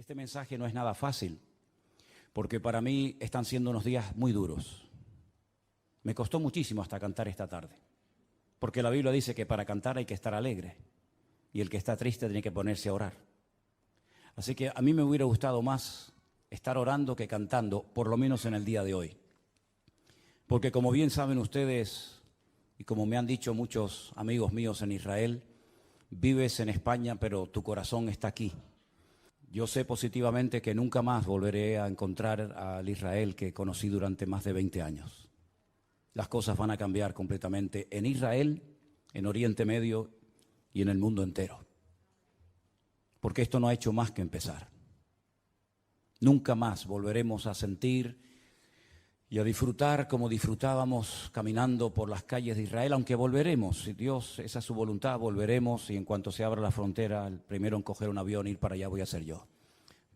Este mensaje no es nada fácil, porque para mí están siendo unos días muy duros. Me costó muchísimo hasta cantar esta tarde, porque la Biblia dice que para cantar hay que estar alegre, y el que está triste tiene que ponerse a orar. Así que a mí me hubiera gustado más estar orando que cantando, por lo menos en el día de hoy. Porque como bien saben ustedes, y como me han dicho muchos amigos míos en Israel, vives en España, pero tu corazón está aquí. Yo sé positivamente que nunca más volveré a encontrar al Israel que conocí durante más de 20 años. Las cosas van a cambiar completamente en Israel, en Oriente Medio y en el mundo entero. Porque esto no ha hecho más que empezar. Nunca más volveremos a sentir y a disfrutar como disfrutábamos caminando por las calles de Israel, aunque volveremos, si Dios, esa es su voluntad, volveremos, y en cuanto se abra la frontera, el primero en coger un avión e ir para allá voy a ser yo.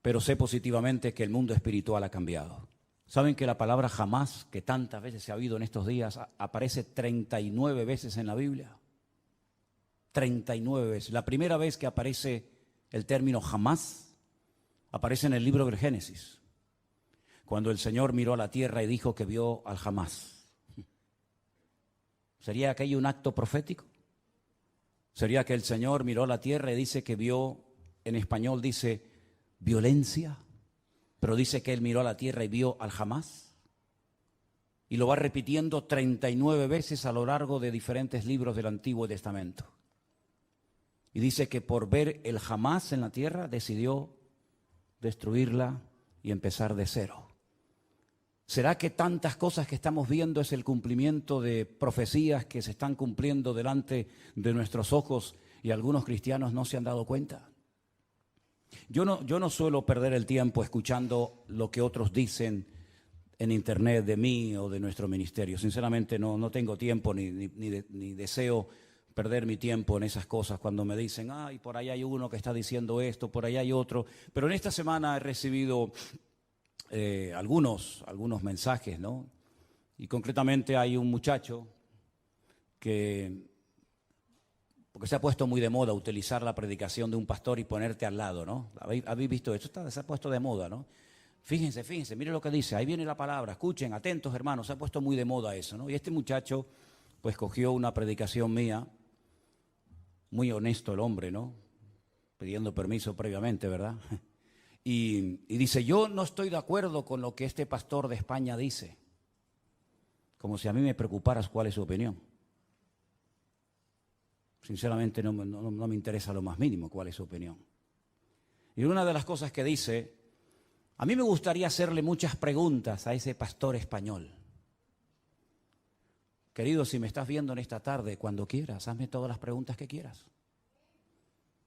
Pero sé positivamente que el mundo espiritual ha cambiado. ¿Saben que la palabra jamás, que tantas veces se ha oído en estos días, aparece 39 veces en la Biblia? 39 veces. La primera vez que aparece el término jamás, aparece en el libro del Génesis, cuando el Señor miró a la tierra y dijo que vio al jamás. ¿Sería aquello un acto profético? ¿Sería que el Señor miró a la tierra y dice que vio, en español dice violencia, pero dice que Él miró a la tierra y vio al jamás? Y lo va repitiendo 39 veces a lo largo de diferentes libros del Antiguo Testamento. Y dice que por ver el jamás en la tierra decidió destruirla y empezar de cero. ¿Será que tantas cosas que estamos viendo es el cumplimiento de profecías que se están cumpliendo delante de nuestros ojos y algunos cristianos no se han dado cuenta? Yo no suelo perder el tiempo escuchando lo que otros dicen en internet de mí o de nuestro ministerio. Sinceramente no tengo tiempo ni deseo perder mi tiempo en esas cosas cuando me dicen, ay, por ahí hay uno que está diciendo esto, por ahí hay otro. Pero en esta semana he recibido algunos mensajes, ¿no? Y concretamente hay un muchacho que, porque se ha puesto muy de moda utilizar la predicación de un pastor y ponerte al lado, ¿no? ¿Habéis visto esto? Se ha puesto de moda, ¿no? Fíjense, miren lo que dice, ahí viene la palabra, escuchen, atentos hermanos, se ha puesto muy de moda eso, ¿no? Y este muchacho pues cogió una predicación mía, muy honesto el hombre, ¿no? Pidiendo permiso previamente, ¿verdad? Y dice, yo no estoy de acuerdo con lo que este pastor de España dice. Como si a mí me preocuparas cuál es su opinión. Sinceramente no me interesa lo más mínimo cuál es su opinión. Y una de las cosas que dice, a mí me gustaría hacerle muchas preguntas a ese pastor español. Querido, si me estás viendo en esta tarde, cuando quieras, hazme todas las preguntas que quieras.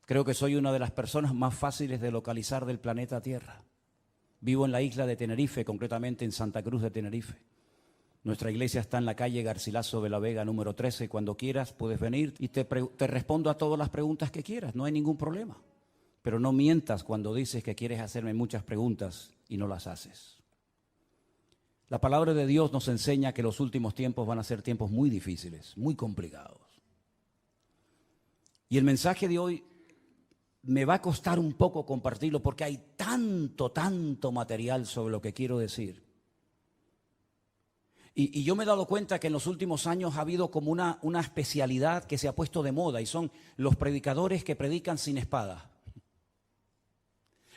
Creo que soy una de las personas más fáciles de localizar del planeta Tierra. Vivo en la isla de Tenerife, concretamente en Santa Cruz de Tenerife. Nuestra iglesia está en la calle Garcilaso de la Vega, número 13. Cuando quieras puedes venir y te respondo a todas las preguntas que quieras, no hay ningún problema. Pero no mientas cuando dices que quieres hacerme muchas preguntas y no las haces. La palabra de Dios nos enseña que los últimos tiempos van a ser tiempos muy difíciles, muy complicados. Y el mensaje de hoy me va a costar un poco compartirlo porque hay tanto material sobre lo que quiero decir. Y yo me he dado cuenta que en los últimos años ha habido como una especialidad que se ha puesto de moda y son los predicadores que predican sin espada.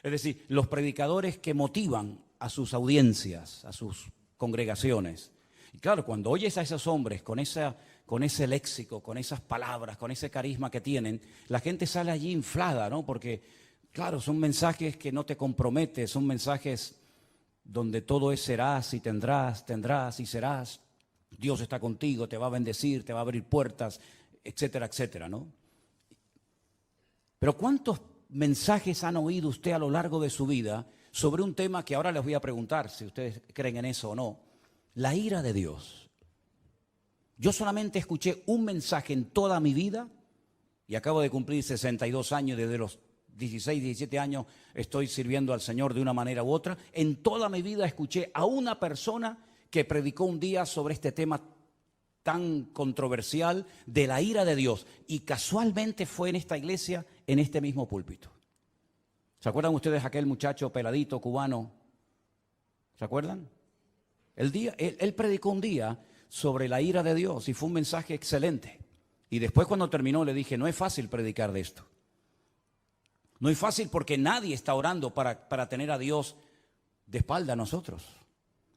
Es decir, los predicadores que motivan a sus audiencias, a sus congregaciones. Y claro, cuando oyes a esos hombres con ese léxico, con esas palabras, con ese carisma que tienen, la gente sale allí inflada, ¿no? Porque, claro, son mensajes que no te comprometen, son mensajes donde todo es serás y tendrás y serás. Dios está contigo, te va a bendecir, te va a abrir puertas, etcétera, etcétera, ¿no? Pero ¿cuántos mensajes han oído usted a lo largo de su vida sobre un tema que ahora les voy a preguntar si ustedes creen en eso o no? La ira de Dios. Yo solamente escuché un mensaje en toda mi vida y acabo de cumplir 62 años, desde los 16, 17 años estoy sirviendo al Señor de una manera u otra. En toda mi vida escuché a una persona que predicó un día sobre este tema tan controversial de la ira de Dios y casualmente fue en esta iglesia, en este mismo púlpito. ¿Se acuerdan ustedes aquel muchacho peladito cubano? ¿Se acuerdan? Él predicó un día sobre la ira de Dios y fue un mensaje excelente. Y después cuando terminó le dije, no es fácil predicar de esto. No es fácil porque nadie está orando para tener a Dios de espalda a nosotros.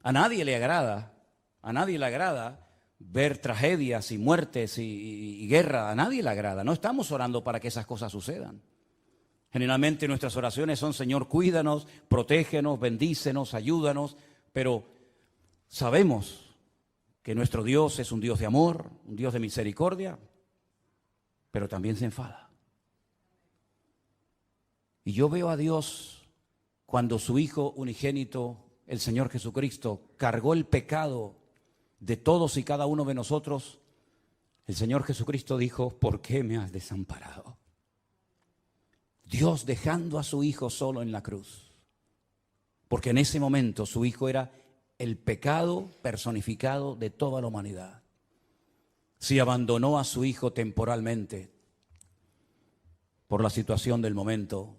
A nadie le agrada ver tragedias y muertes y guerra. A nadie le agrada. No estamos orando para que esas cosas sucedan. Generalmente nuestras oraciones son, Señor, cuídanos, protégenos, bendícenos, ayúdanos. Pero sabemos que nuestro Dios es un Dios de amor, un Dios de misericordia, pero también se enfada. Y yo veo a Dios cuando su Hijo unigénito, el Señor Jesucristo, cargó el pecado de todos y cada uno de nosotros. El Señor Jesucristo dijo, ¿por qué me has desamparado? Dios dejando a su Hijo solo en la cruz. Porque en ese momento su Hijo era el pecado personificado de toda la humanidad. Si abandonó a su Hijo temporalmente por la situación del momento,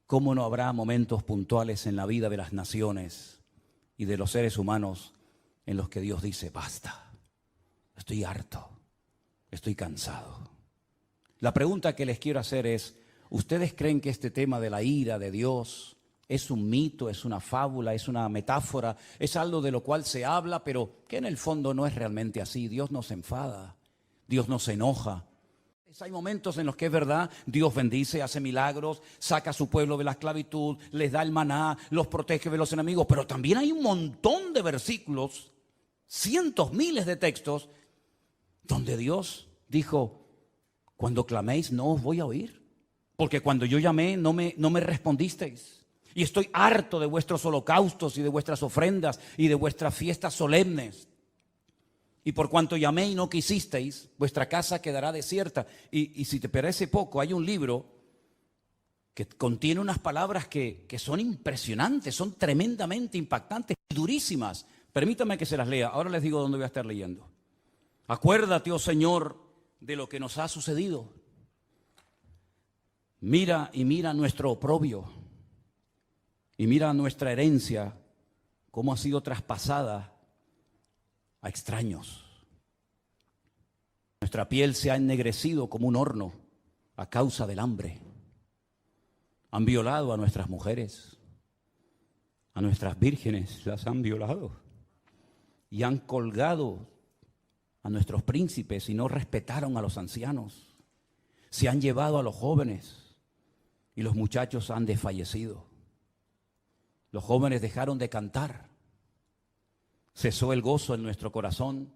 ¿cómo no habrá momentos puntuales en la vida de las naciones y de los seres humanos en los que Dios dice, basta, estoy harto, estoy cansado? La pregunta que les quiero hacer es, ¿ustedes creen que este tema de la ira de Dios es un mito, es una fábula, es una metáfora, es algo de lo cual se habla, pero que en el fondo no es realmente así? Dios no se enfada, Dios no se enoja. Hay momentos en los que es verdad, Dios bendice, hace milagros, saca a su pueblo de la esclavitud, les da el maná, los protege de los enemigos, pero también hay un montón de versículos, cientos, miles de textos, donde Dios dijo, cuando claméis no os voy a oír. Porque cuando yo llamé no me respondisteis. Y estoy harto de vuestros holocaustos y de vuestras ofrendas y de vuestras fiestas solemnes. Y por cuanto llamé y no quisisteis, vuestra casa quedará desierta. Y si te parece poco, hay un libro que contiene unas palabras que son impresionantes, son tremendamente impactantes y durísimas. Permítame que se las lea. Ahora les digo dónde voy a estar leyendo. Acuérdate, oh Señor, de lo que nos ha sucedido. Mira nuestro oprobio y mira nuestra herencia, cómo ha sido traspasada a extraños. Nuestra piel se ha ennegrecido como un horno a causa del hambre. Han violado a nuestras mujeres, a nuestras vírgenes las han violado y han colgado a nuestros príncipes y no respetaron a los ancianos. Se han llevado a los jóvenes y los muchachos han desfallecido. Los jóvenes dejaron de cantar. Cesó el gozo en nuestro corazón.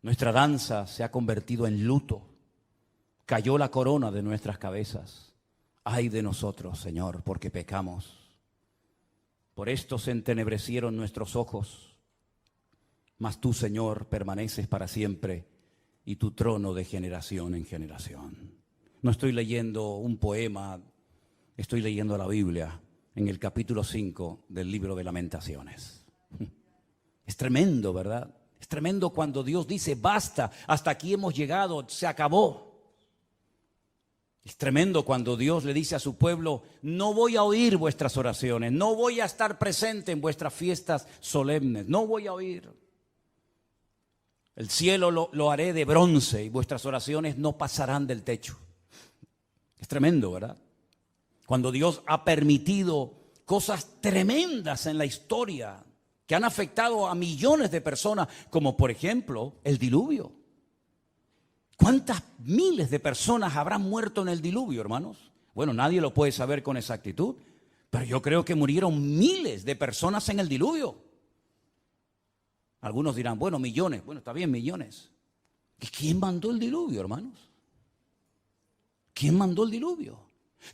Nuestra danza se ha convertido en luto. Cayó la corona de nuestras cabezas. Ay de nosotros, Señor, porque pecamos. Por esto se entenebrecieron nuestros ojos. Mas tú, Señor, permaneces para siempre y tu trono de generación en generación. No estoy leyendo un poema, estoy leyendo la Biblia en el capítulo 5 del libro de Lamentaciones. Es tremendo, ¿verdad? Es tremendo cuando Dios dice, basta, hasta aquí hemos llegado, se acabó. Es tremendo cuando Dios le dice a su pueblo, no voy a oír vuestras oraciones, no voy a estar presente en vuestras fiestas solemnes, no voy a oír. El cielo lo haré de bronce y vuestras oraciones no pasarán del techo. Es tremendo, ¿verdad? Cuando Dios ha permitido cosas tremendas en la historia que han afectado a millones de personas, como por ejemplo el diluvio. ¿Cuántas miles de personas habrán muerto en el diluvio, hermanos? Bueno, nadie lo puede saber con exactitud, pero yo creo que murieron miles de personas en el diluvio. Algunos dirán, bueno, millones. Bueno, está bien, millones. ¿Y quién mandó el diluvio, hermanos? ¿Quién mandó el diluvio?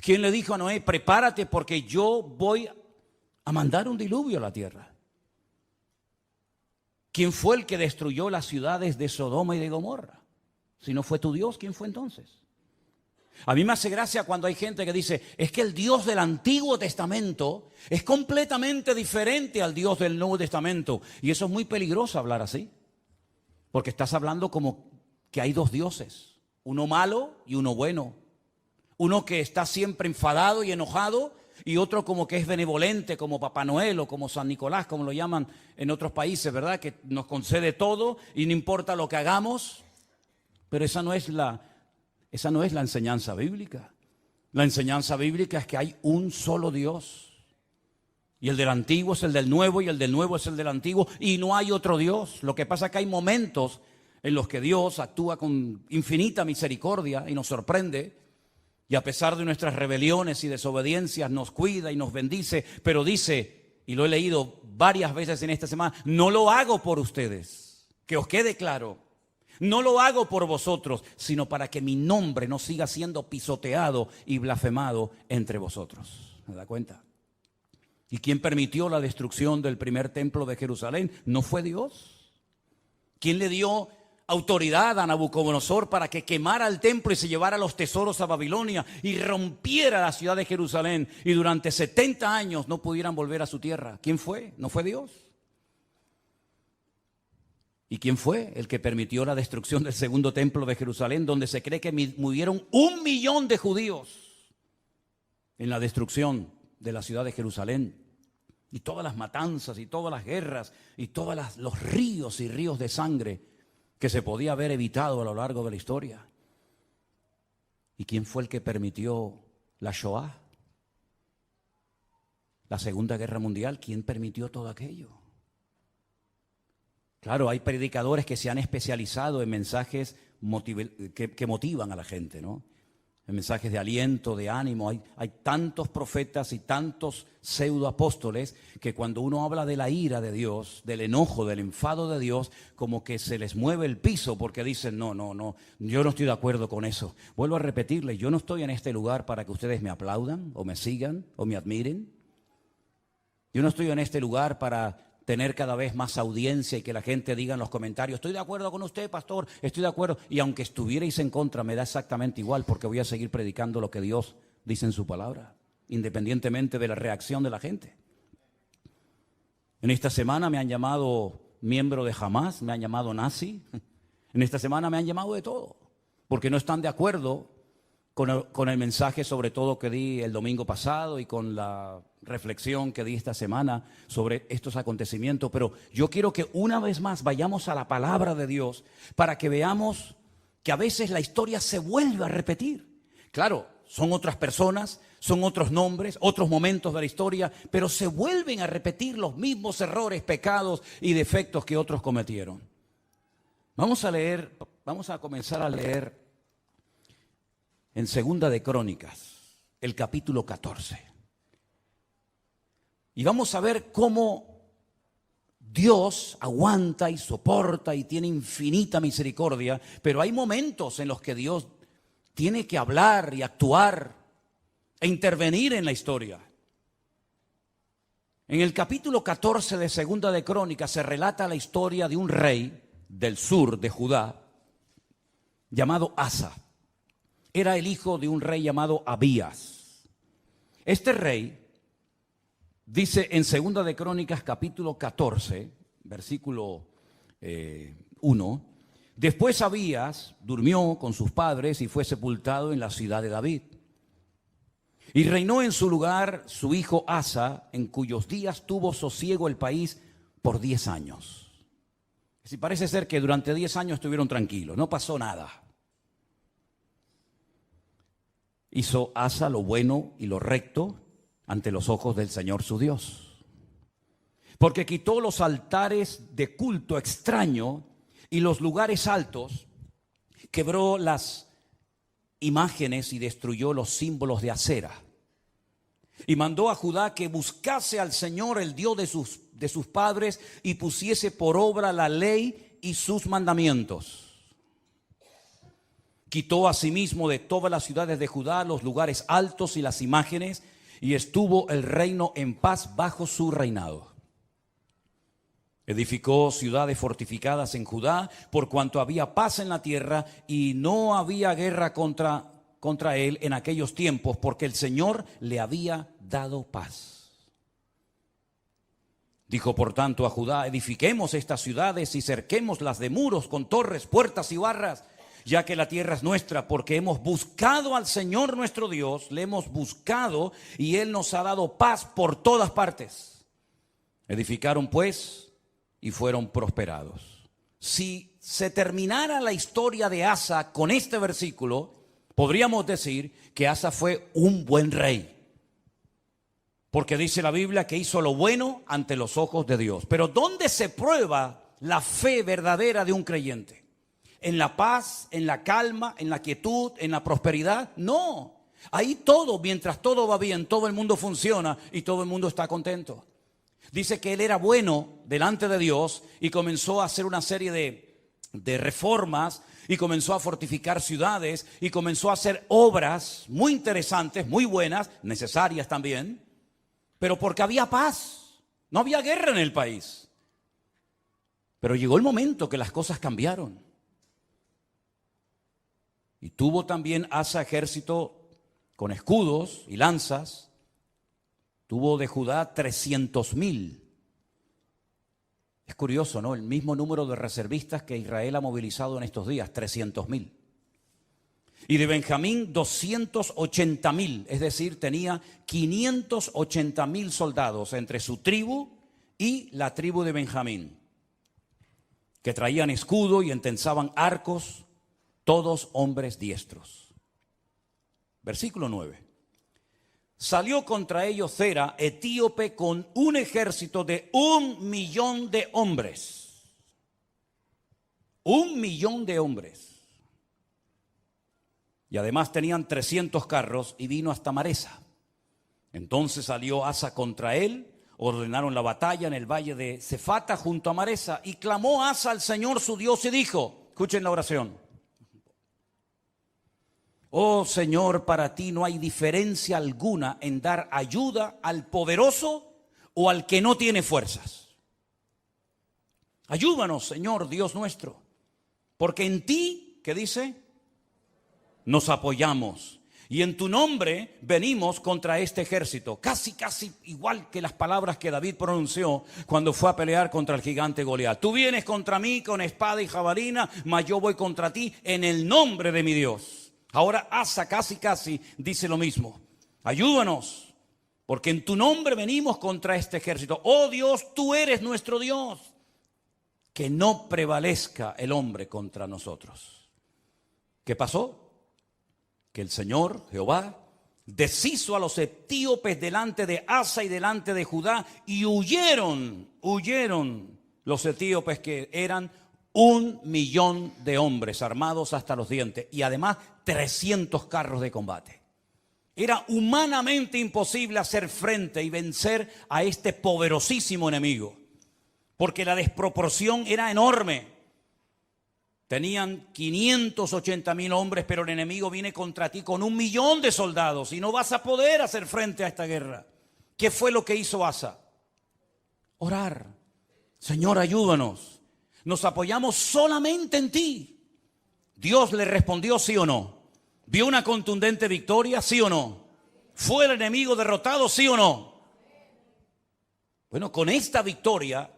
¿Quién le dijo a Noé, prepárate porque yo voy a mandar un diluvio a la tierra? ¿Quién fue el que destruyó las ciudades de Sodoma y de Gomorra? Si no fue tu Dios, ¿quién fue entonces? A mí me hace gracia cuando hay gente que dice, es que el Dios del Antiguo Testamento es completamente diferente al Dios del Nuevo Testamento. Y eso es muy peligroso hablar así. Porque estás hablando como que hay dos dioses, uno malo y uno bueno. Uno que está siempre enfadado y enojado, y otro como que es benevolente, como Papá Noel o como San Nicolás, como lo llaman en otros países, ¿verdad? Que nos concede todo y no importa lo que hagamos. Pero esa no es la enseñanza bíblica. La enseñanza bíblica es que hay un solo Dios. Y el del antiguo es el del nuevo, y el del nuevo es el del antiguo, y no hay otro Dios. Lo que pasa es que hay momentos en los que Dios actúa con infinita misericordia y nos sorprende, y a pesar de nuestras rebeliones y desobediencias nos cuida y nos bendice, pero dice, y lo he leído varias veces en esta semana, no lo hago por ustedes, que os quede claro, no lo hago por vosotros, sino para que mi nombre no siga siendo pisoteado y blasfemado entre vosotros. ¿Me da cuenta? ¿Y quién permitió la destrucción del primer templo de Jerusalén? ¿No fue Dios? ¿Quién le dio autoridad a Nabucodonosor para que quemara el templo y se llevara los tesoros a Babilonia y rompiera la ciudad de Jerusalén y durante 70 años no pudieran volver a su tierra? ¿Quién fue? ¿No fue Dios? ¿Y quién fue el que permitió la destrucción del segundo templo de Jerusalén, donde se cree que murieron 1 millón de judíos en la destrucción de la ciudad de Jerusalén? Y todas las matanzas y todas las guerras y todos los ríos y ríos de sangre que se podía haber evitado a lo largo de la historia. ¿Y quién fue el que permitió la Shoah? La Segunda Guerra Mundial. ¿Quién permitió todo aquello? Claro, hay predicadores que se han especializado en mensajes que motivan a la gente, ¿no? En mensajes de aliento, de ánimo. Hay tantos profetas y tantos pseudoapóstoles que cuando uno habla de la ira de Dios, del enojo, del enfado de Dios, como que se les mueve el piso porque dicen, no, yo no estoy de acuerdo con eso. Vuelvo a repetirles, yo no estoy en este lugar para que ustedes me aplaudan o me sigan o me admiren. Yo no estoy en este lugar para tener cada vez más audiencia y que la gente diga en los comentarios, estoy de acuerdo con usted, pastor, estoy de acuerdo. Y aunque estuvierais en contra, me da exactamente igual, porque voy a seguir predicando lo que Dios dice en su palabra, independientemente de la reacción de la gente. En esta semana me han llamado miembro de Hamas, me han llamado nazi. En esta semana me han llamado de todo, porque no están de acuerdo con el mensaje sobre todo que di el domingo pasado y con la reflexión que di esta semana sobre estos acontecimientos. Pero yo quiero que una vez más vayamos a la palabra de Dios para que veamos que a veces la historia se vuelve a repetir. Claro, son otras personas, son otros nombres, otros momentos de la historia, pero se vuelven a repetir los mismos errores, pecados y defectos que otros cometieron. Vamos a comenzar a leer en Segunda de Crónicas, el capítulo 14. Y vamos a ver cómo Dios aguanta y soporta y tiene infinita misericordia, pero hay momentos en los que Dios tiene que hablar y actuar e intervenir en la historia. En el capítulo 14 de Segunda de Crónicas se relata la historia de un rey del sur de Judá llamado Asa. Era el hijo de un rey llamado Abías. Este rey, dice en Segunda de Crónicas capítulo 14, versículo 1, después Abías durmió con sus padres y fue sepultado en la ciudad de David. Y reinó en su lugar su hijo Asa, en cuyos días tuvo sosiego el país por 10 años. Si parece ser que durante 10 años estuvieron tranquilos, no pasó nada. Hizo Asa lo bueno y lo recto ante los ojos del Señor su Dios, porque quitó los altares de culto extraño y los lugares altos, quebró las imágenes y destruyó los símbolos de Acera, y mandó a Judá que buscase al Señor, el Dios de sus padres, y pusiese por obra la ley y sus mandamientos. Quitó asimismo de todas las ciudades de Judá los lugares altos y las imágenes, y estuvo el reino en paz bajo su reinado. Edificó ciudades fortificadas en Judá, por cuanto había paz en la tierra y no había guerra contra él en aquellos tiempos, porque el Señor le había dado paz. Dijo por tanto a Judá, edifiquemos estas ciudades y cerquémoslas de muros con torres, puertas y barras, ya que la tierra es nuestra, porque hemos buscado al Señor nuestro Dios, le hemos buscado y Él nos ha dado paz por todas partes. Edificaron pues y fueron prosperados. Si se terminara la historia de Asa con este versículo, podríamos decir que Asa fue un buen rey. Porque dice la Biblia que hizo lo bueno ante los ojos de Dios. Pero ¿dónde se prueba la fe verdadera de un creyente? ¿En la paz, en la calma, en la quietud, en la prosperidad? No. Ahí todo, mientras todo va bien, todo el mundo funciona y todo el mundo está contento. Dice que él era bueno delante de Dios y comenzó a hacer una serie de reformas y comenzó a fortificar ciudades y comenzó a hacer obras muy interesantes, muy buenas, necesarias también, pero porque había paz, no había guerra en el país. Pero llegó el momento que las cosas cambiaron. Y tuvo también Asa ejército con escudos y lanzas. Tuvo de Judá 300,000. Es curioso, ¿no? El mismo número de reservistas que Israel ha movilizado en estos días, 300,000. Y de Benjamín 280,000, es decir, tenía 580,000 soldados entre su tribu y la tribu de Benjamín, que traían escudo y entensaban arcos, todos hombres diestros. Versículo 9. Salió contra ellos Zera, etíope, con un ejército de 1,000,000 de hombres. 1,000,000 de hombres. Y además tenían 300 carros y vino hasta Maresa. Entonces salió Asa contra él, ordenaron la batalla en el valle de Cefata junto a Maresa, y clamó Asa al Señor su Dios y dijo, escuchen la oración: oh Señor, para ti no hay diferencia alguna en dar ayuda al poderoso o al que no tiene fuerzas. Ayúdanos, Señor Dios nuestro, porque en ti, ¿qué dice?, nos apoyamos, y en tu nombre venimos contra este ejército. Casi igual que las palabras que David pronunció cuando fue a pelear contra el gigante Goliat. Tú vienes contra mí con espada y jabalina, mas yo voy contra ti en el nombre de mi Dios. Ahora Asa casi dice lo mismo. Ayúdanos, porque en tu nombre venimos contra este ejército. Oh Dios, tú eres nuestro Dios. Que no prevalezca el hombre contra nosotros. ¿Qué pasó? Que el Señor, Jehová, deshizo a los etíopes delante de Asa y delante de Judá, y huyeron los etíopes, que eran 1,000,000 de hombres armados hasta los dientes, y además 300 carros de combate. Era humanamente imposible hacer frente y vencer a este poderosísimo enemigo, porque la desproporción era enorme. Tenían 580,000 hombres, pero el enemigo viene contra ti con 1,000,000 de soldados y no vas a poder hacer frente a esta guerra. ¿Qué fue lo que hizo Asa? Orar. Señor, ayúdanos. Nos apoyamos solamente en ti. Dios le respondió sí o no. ¿Vio una contundente victoria? Sí o no. ¿Fue el enemigo derrotado? Sí o no. Bueno, con esta victoria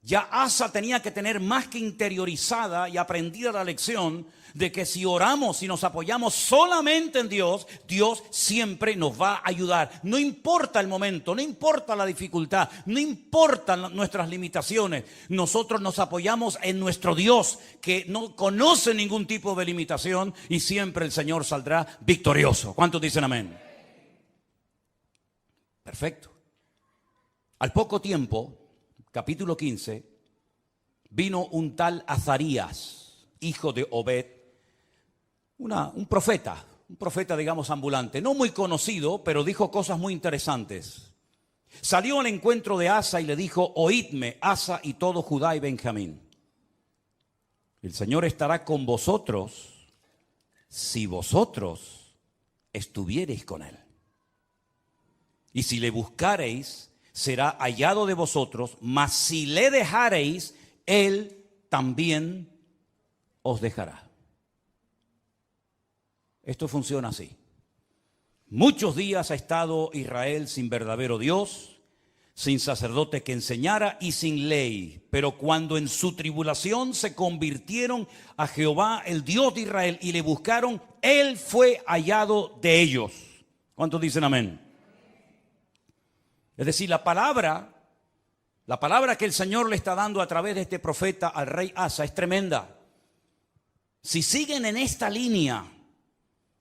ya Asa tenía que tener más que interiorizada y aprendida la lección de que si oramos y nos apoyamos solamente en Dios, Dios siempre nos va a ayudar. No importa el momento, no importa la dificultad, no importan nuestras limitaciones. Nosotros nos apoyamos en nuestro Dios, que no conoce ningún tipo de limitación, y siempre el Señor saldrá victorioso. ¿Cuántos dicen amén? Perfecto. Al poco tiempo, capítulo 15, vino un tal Azarías, hijo de Obed, un profeta digamos ambulante, no muy conocido, pero dijo cosas muy interesantes. Salió al encuentro de Asa y le dijo: oídme, Asa y todo Judá y Benjamín. El Señor estará con vosotros si vosotros estuviereis con él. Y si le buscareis, será hallado de vosotros, mas si le dejareis, él también os dejará. Esto funciona así. Muchos días ha estado Israel sin verdadero Dios, sin sacerdote que enseñara y sin ley. Pero cuando en su tribulación se convirtieron a Jehová, el Dios de Israel, y le buscaron, Él fue hallado de ellos. ¿Cuántos dicen amén? Es decir, la palabra que el Señor le está dando a través de este profeta al rey Asa es tremenda. Si siguen en esta línea,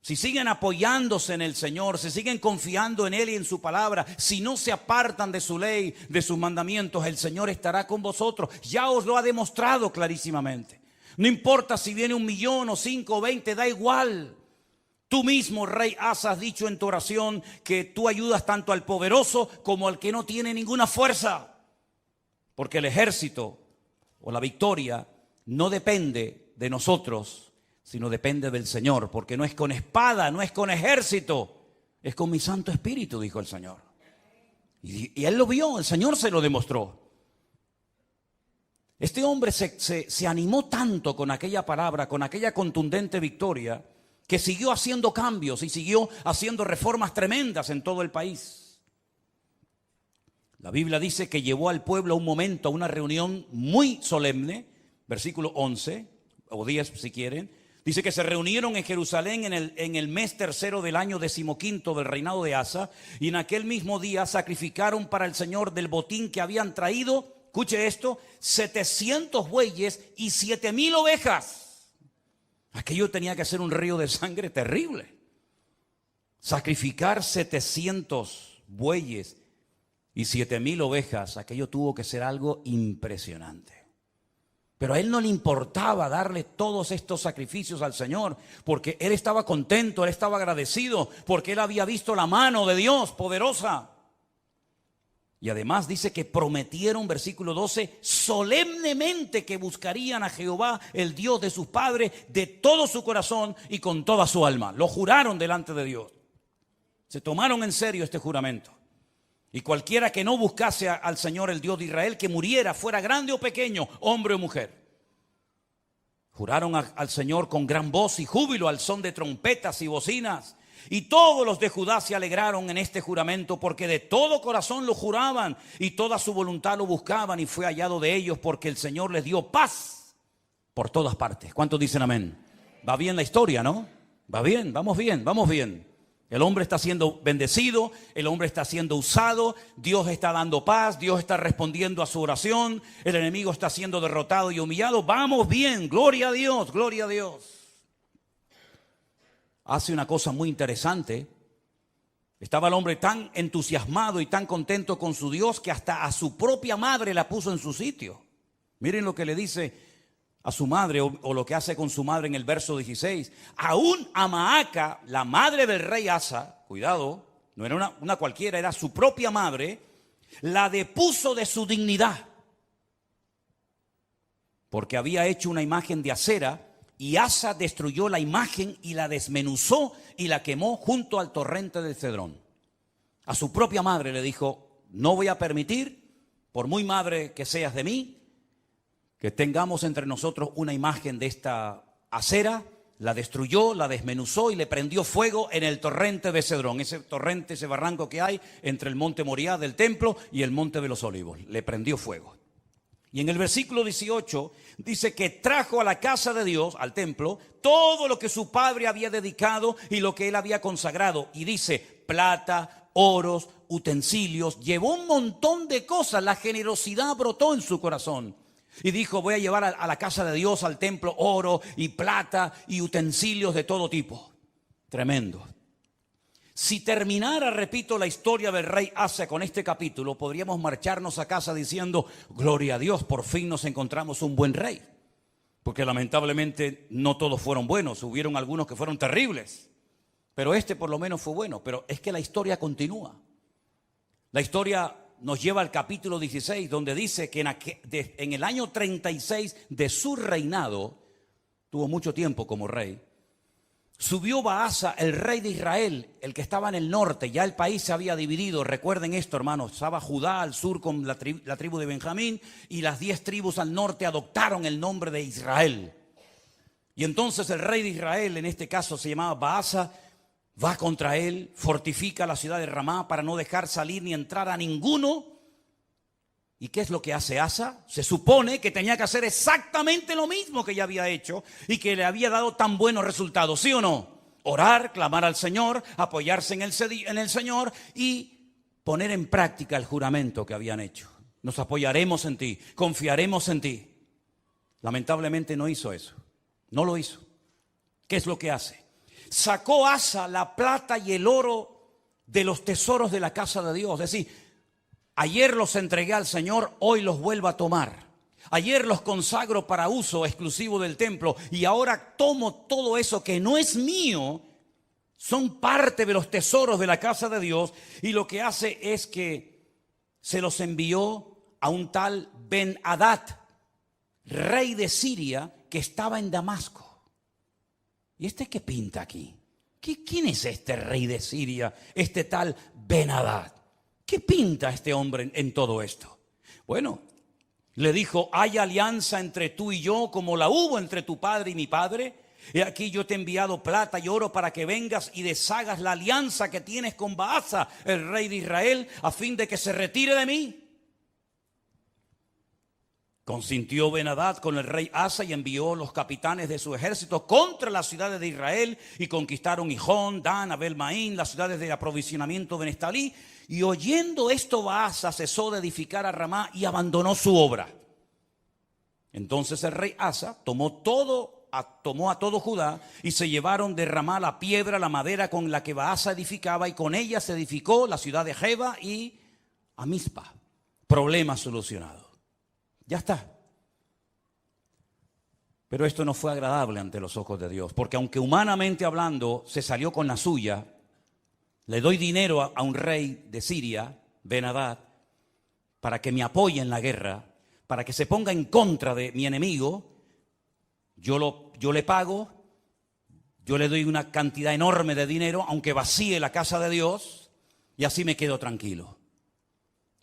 si siguen apoyándose en el Señor, si siguen confiando en Él y en su palabra, si no se apartan de su ley, de sus mandamientos, el Señor estará con vosotros. Ya os lo ha demostrado clarísimamente. No importa si viene 1,000,000 o 5 o 20, da igual. Tú mismo, rey Asa, has dicho en tu oración que tú ayudas tanto al poderoso como al que no tiene ninguna fuerza. Porque el ejército o la victoria no depende de nosotros, sino depende del Señor, porque no es con espada, no es con ejército, es con mi Santo Espíritu, dijo el Señor. Y él lo vio, el Señor se lo demostró. Este hombre se animó tanto con aquella palabra, con aquella contundente victoria, que siguió haciendo cambios y siguió haciendo reformas tremendas en todo el país. La Biblia dice que llevó al pueblo a un momento, a una reunión muy solemne, versículo 11, o 10 si quieren. Dice que se reunieron en Jerusalén en el mes tercero del año 15º del reinado de Asa, y en aquel mismo día sacrificaron para el Señor del botín que habían traído, escuche esto, 700 bueyes y 7,000 ovejas. Aquello tenía que ser un río de sangre terrible. Sacrificar 700 bueyes y 7,000 ovejas, aquello tuvo que ser algo impresionante. Pero a él no le importaba darle todos estos sacrificios al Señor, porque él estaba contento, él estaba agradecido, porque él había visto la mano de Dios poderosa. Y además dice que prometieron, versículo 12, solemnemente que buscarían a Jehová, el Dios de sus padres, de todo su corazón y con toda su alma. Lo juraron delante de Dios. Se tomaron en serio este juramento. Y cualquiera que no buscase al Señor, el Dios de Israel, que muriera, fuera grande o pequeño, hombre o mujer. Juraron al Señor con gran voz y júbilo, al son de trompetas y bocinas. Y todos los de Judá se alegraron en este juramento, porque de todo corazón lo juraban y toda su voluntad lo buscaban, y fue hallado de ellos, porque el Señor les dio paz por todas partes. ¿Cuántos dicen amén? Va bien la historia, ¿no? Va bien, vamos bien, vamos bien. El hombre está siendo bendecido, el hombre está siendo usado, Dios está dando paz, Dios está respondiendo a su oración, el enemigo está siendo derrotado y humillado. Vamos bien, gloria a Dios, gloria a Dios. Hace una cosa muy interesante. Estaba el hombre tan entusiasmado y tan contento con su Dios que hasta a su propia madre la puso en su sitio. Miren lo que le dice a su madre, o lo que hace con su madre en el verso 16. Aún a Maaca, la madre del rey Asa, cuidado, no era una cualquiera, era su propia madre, la depuso de su dignidad, porque había hecho una imagen de acera, y Asa destruyó la imagen y la desmenuzó y la quemó junto al torrente del Cedrón. A su propia madre le dijo: no voy a permitir, por muy madre que seas de mí, que tengamos entre nosotros una imagen de esta acera. La destruyó, la desmenuzó y le prendió fuego en el torrente de Cedrón, ese torrente, ese barranco que hay entre el monte Moriah del templo y el monte de los Olivos. Le prendió fuego. Y en el versículo 18 dice que trajo a la casa de Dios, al templo, todo lo que su padre había dedicado y lo que él había consagrado. Y dice: plata, oros, utensilios, llevó un montón de cosas. La generosidad brotó en su corazón. Y dijo: voy a llevar a la casa de Dios, al templo, oro y plata y utensilios de todo tipo. Tremendo. Si terminara, repito, la historia del rey Asa con este capítulo, podríamos marcharnos a casa diciendo: gloria a Dios, por fin nos encontramos un buen rey. Porque lamentablemente no todos fueron buenos, hubieron algunos que fueron terribles. Pero este por lo menos fue bueno. Pero es que la historia continúa. La historia nos lleva al capítulo 16, donde dice que en el año 36 de su reinado, tuvo mucho tiempo como rey, subió Baasa, el rey de Israel, el que estaba en el norte. Ya el país se había dividido, recuerden esto, hermanos. Estaba Judá al sur con la tribu de Benjamín, y las 10 tribus al norte adoptaron el nombre de Israel. Y entonces el rey de Israel, en este caso se llamaba Baasa, va contra él, fortifica la ciudad de Ramá para no dejar salir ni entrar a ninguno ¿Y qué es lo que hace Asa? Se supone que tenía que hacer exactamente lo mismo que ya había hecho y que le había dado tan buenos resultados, ¿sí o no? Orar, clamar al Señor, apoyarse en el Señor y poner en práctica el juramento que habían hecho. Nos apoyaremos en ti, confiaremos en ti. Lamentablemente no hizo eso, no lo hizo. ¿Qué es lo que hace? Sacó Asa la plata y el oro de los tesoros de la casa de Dios. Es decir, ayer los entregué al Señor, hoy los vuelvo a tomar. Ayer los consagro para uso exclusivo del templo y ahora tomo todo eso que no es mío, son parte de los tesoros de la casa de Dios, y lo que hace es que se los envió a un tal Ben-Hadad, rey de Siria, que estaba en Damasco. ¿Y este qué pinta aquí? ¿Quién es este rey de Siria, este tal Ben-Hadad? ¿Qué pinta este hombre en todo esto? Bueno, le dijo, hay alianza entre tú y yo como la hubo entre tu padre y mi padre. Y aquí yo te he enviado plata y oro para que vengas y deshagas la alianza que tienes con Baasa, el rey de Israel, a fin de que se retire de mí. Consintió Ben-Hadad con el rey Asa y envió los capitanes de su ejército contra las ciudades de Israel y conquistaron Gijón, Dan, Abel-Maín, las ciudades de aprovisionamiento de Neftalí. Y oyendo esto, Baasa cesó de edificar a Ramá y abandonó su obra. Entonces el rey Asa tomó a todo Judá y se llevaron de Ramá la piedra, la madera con la que Baasa edificaba, y con ella se edificó la ciudad de Jeba y a Mizpa. Problema solucionado. Ya está. Pero esto no fue agradable ante los ojos de Dios, porque aunque humanamente hablando se salió con la suya, le doy dinero a un rey de Siria, Ben-Hadad, para que me apoye en la guerra, para que se ponga en contra de mi enemigo. Yo le pago, yo le doy una cantidad enorme de dinero, aunque vacíe la casa de Dios, y así me quedo tranquilo.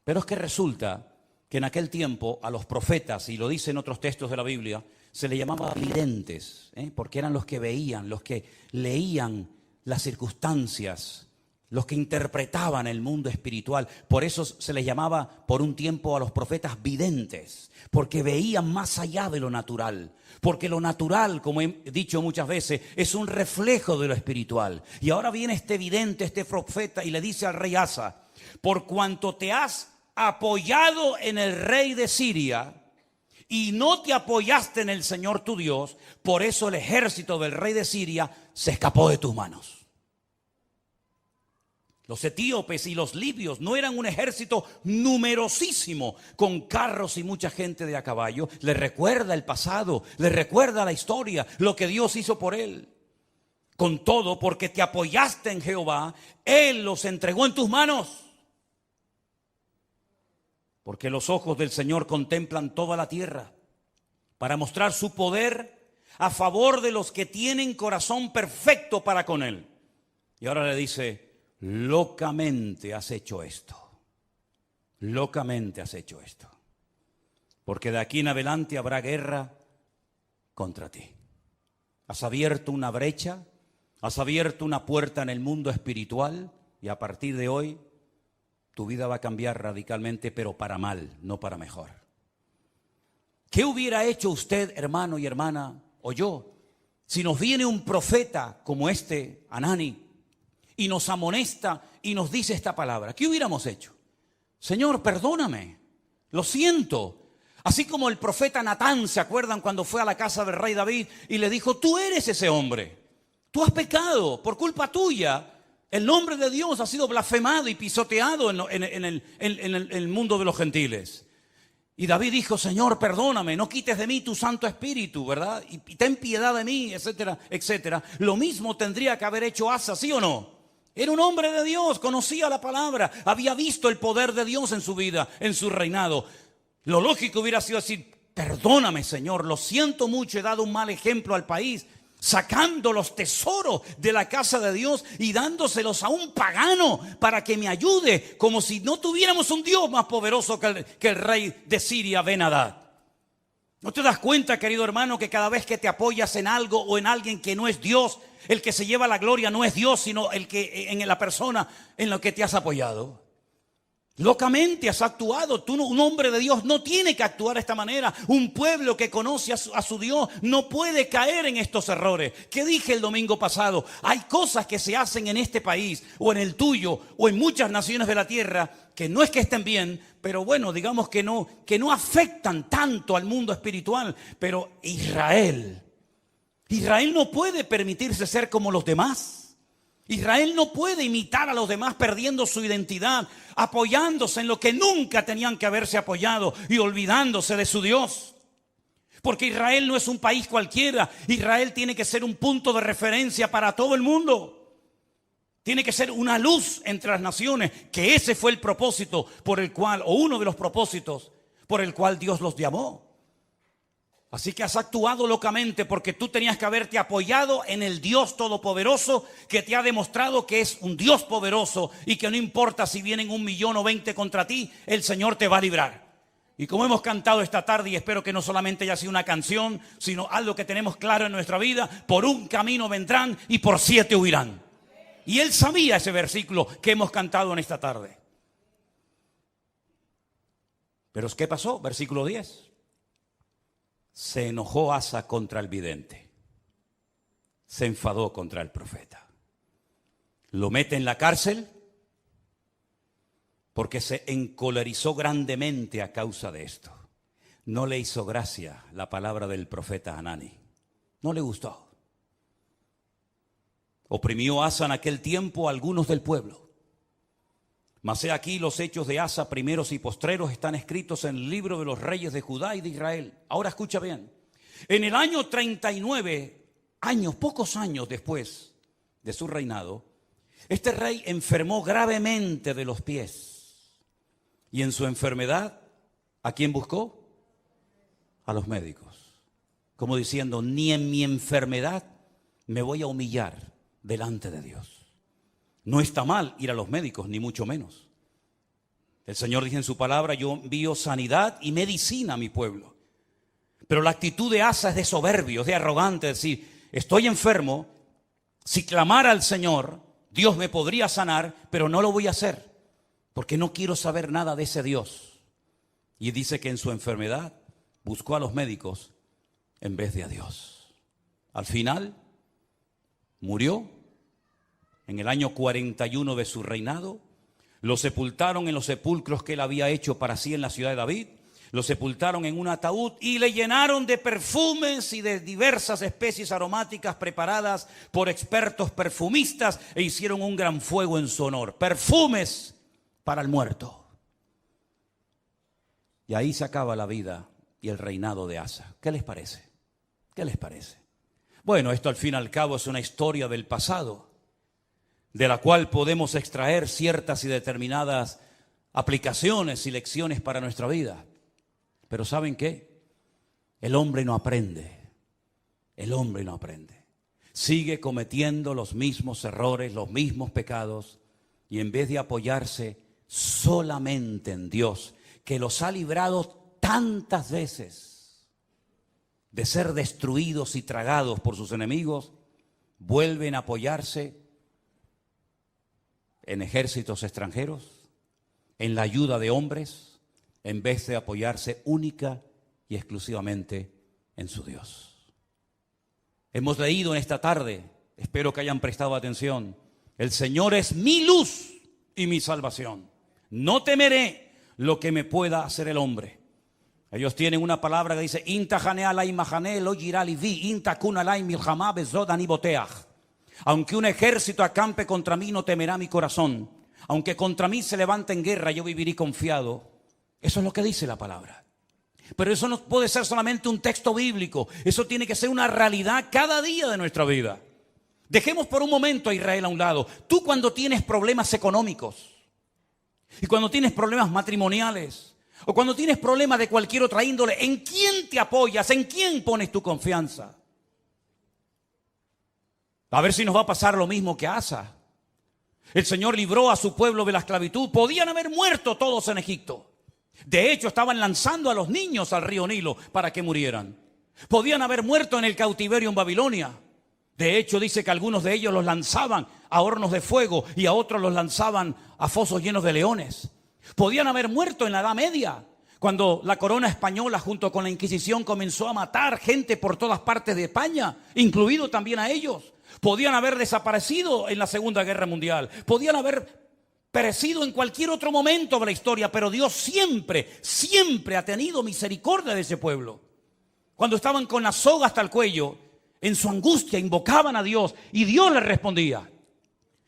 Pero es que resulta que en aquel tiempo a los profetas, y lo dicen otros textos de la Biblia, se les llamaba videntes, porque eran los que veían, los que leían las circunstancias, los que interpretaban el mundo espiritual. Por eso se les llamaba por un tiempo a los profetas videntes, porque veían más allá de lo natural. Porque lo natural, como he dicho muchas veces, es un reflejo de lo espiritual. Y ahora viene este vidente, este profeta, y le dice al rey Asa, por cuanto te has apoyado en el rey de Siria y no te apoyaste en el Señor tu Dios, por eso el ejército del rey de Siria se escapó de tus manos. Los etíopes y los libios no eran un ejército numerosísimo con carros y mucha gente de a caballo. Le recuerda el pasado, le recuerda la historia, lo que Dios hizo por él. Con todo, porque te apoyaste en Jehová, Él los entregó en tus manos. Porque los ojos del Señor contemplan toda la tierra para mostrar su poder a favor de los que tienen corazón perfecto para con Él. Y ahora le dice, locamente has hecho esto. Locamente has hecho esto. Porque de aquí en adelante habrá guerra contra ti. Has abierto una brecha, has abierto una puerta en el mundo espiritual y a partir de hoy tu vida va a cambiar radicalmente, pero para mal, no para mejor. ¿Qué hubiera hecho usted, hermano y hermana, o yo, si nos viene un profeta como este, Hanani, y nos amonesta y nos dice esta palabra? ¿Qué hubiéramos hecho? Señor, perdóname, lo siento. Así como el profeta Natán, ¿se acuerdan cuando fue a la casa del rey David y le dijo, tú eres ese hombre, tú has pecado por culpa tuya? El nombre de Dios ha sido blasfemado y pisoteado en el mundo de los gentiles. Y David dijo, Señor, perdóname, no quites de mí tu Santo Espíritu, ¿verdad? Y ten piedad de mí, etcétera, etcétera. Lo mismo tendría que haber hecho Asa, ¿sí o no? Era un hombre de Dios, conocía la palabra, había visto el poder de Dios en su vida, en su reinado. Lo lógico hubiera sido decir, perdóname, Señor, lo siento mucho, he dado un mal ejemplo al país, sacando los tesoros de la casa de Dios y dándoselos a un pagano para que me ayude, como si no tuviéramos un Dios más poderoso que el rey de Siria, Ben-Hadad. ¿No te das cuenta, querido hermano, que cada vez que te apoyas en algo o en alguien que no es Dios, el que se lleva la gloria no es Dios, sino el que en la persona en la que te has apoyado? Locamente has actuado. Tú, un hombre de Dios, no tiene que actuar de esta manera. Un pueblo que conoce a su Dios no puede caer en estos errores. ¿Qué dije el domingo pasado? Hay cosas que se hacen en este país, o en el tuyo, o en muchas naciones de la tierra, que no es que estén bien, pero bueno, digamos que no afectan tanto al mundo espiritual. Pero Israel no puede permitirse ser como los demás. Israel no puede imitar a los demás perdiendo su identidad, apoyándose en lo que nunca tenían que haberse apoyado y olvidándose de su Dios. Porque Israel no es un país cualquiera. Israel tiene que ser un punto de referencia para todo el mundo. Tiene que ser una luz entre las naciones, que ese fue el propósito por el cual, o uno de los propósitos por el cual Dios los llamó. Así que has actuado locamente porque tú tenías que haberte apoyado en el Dios Todopoderoso, que te ha demostrado que es un Dios poderoso y que no importa si vienen 1 millón o 20 contra ti, el Señor te va a librar. Y como hemos cantado esta tarde, y espero que no solamente haya sido una canción, sino algo que tenemos claro en nuestra vida: por un camino vendrán y por 7 huirán. Y él sabía ese versículo que hemos cantado en esta tarde. Pero ¿qué pasó? Versículo 10. Se enojó Asa contra el vidente. Se enfadó contra el profeta. Lo mete en la cárcel porque se encolerizó grandemente a causa de esto. No le hizo gracia la palabra del profeta Hanani. No le gustó. Oprimió Asa en aquel tiempo a algunos del pueblo. Mas he aquí los hechos de Asa, primeros y postreros, están escritos en el libro de los reyes de Judá y de Israel. Ahora escucha bien. En el año 39, pocos años después de su reinado, este rey enfermó gravemente de los pies. Y en su enfermedad, ¿a quién buscó? A los médicos. Como diciendo, ni en mi enfermedad me voy a humillar delante de Dios. No está mal ir a los médicos, ni mucho menos. El Señor dice en su palabra: yo envío sanidad y medicina a mi pueblo. Pero la actitud de Asa es de soberbio, es de arrogante, es decir, estoy enfermo, si clamara al Señor, Dios me podría sanar, pero no lo voy a hacer, porque no quiero saber nada de ese Dios. Y dice que en su enfermedad buscó a los médicos en vez de a Dios. Al final, murió. En el año 41 de su reinado, lo sepultaron en los sepulcros que él había hecho para sí en la ciudad de David. Lo sepultaron en un ataúd y le llenaron de perfumes y de diversas especies aromáticas preparadas por expertos perfumistas, e hicieron un gran fuego en su honor. Perfumes para el muerto. Y ahí se acaba la vida y el reinado de Asa. ¿Qué les parece? ¿Qué les parece? Bueno, esto al fin y al cabo es una historia del pasado, de la cual podemos extraer ciertas y determinadas aplicaciones y lecciones para nuestra vida. Pero ¿saben qué? El hombre no aprende. El hombre no aprende. Sigue cometiendo los mismos errores, los mismos pecados, y en vez de apoyarse solamente en Dios, que los ha librado tantas veces de ser destruidos y tragados por sus enemigos, vuelven a apoyarse en ejércitos extranjeros, en la ayuda de hombres, en vez de apoyarse única y exclusivamente en su Dios. Hemos leído en esta tarde, espero que hayan prestado atención: el Señor es mi luz y mi salvación. No temeré lo que me pueda hacer el hombre. Ellos tienen una palabra que dice: aunque un ejército acampe contra mí, no temerá mi corazón. Aunque contra mí se levante en guerra, yo viviré confiado. Eso es lo que dice la palabra. Pero eso no puede ser solamente un texto bíblico. Eso tiene que ser una realidad cada día de nuestra vida. Dejemos por un momento a Israel a un lado. Tú, cuando tienes problemas económicos, y cuando tienes problemas matrimoniales, o cuando tienes problemas de cualquier otra índole, ¿en quién te apoyas? ¿En quién pones tu confianza? A ver si nos va a pasar lo mismo que a Asa. El Señor libró a su pueblo de la esclavitud. Podían haber muerto todos en Egipto. De hecho, estaban lanzando a los niños al río Nilo para que murieran. Podían haber muerto en el cautiverio en Babilonia. De hecho, dice que algunos de ellos los lanzaban a hornos de fuego y a otros los lanzaban a fosos llenos de leones. Podían haber muerto en la Edad Media, cuando la corona española junto con la Inquisición comenzó a matar gente por todas partes de España, incluido también a ellos. Podían haber desaparecido en la Segunda Guerra Mundial, podían haber perecido en cualquier otro momento de la historia, pero Dios siempre, siempre ha tenido misericordia de ese pueblo. Cuando estaban con la soga hasta el cuello, en su angustia invocaban a Dios y Dios les respondía.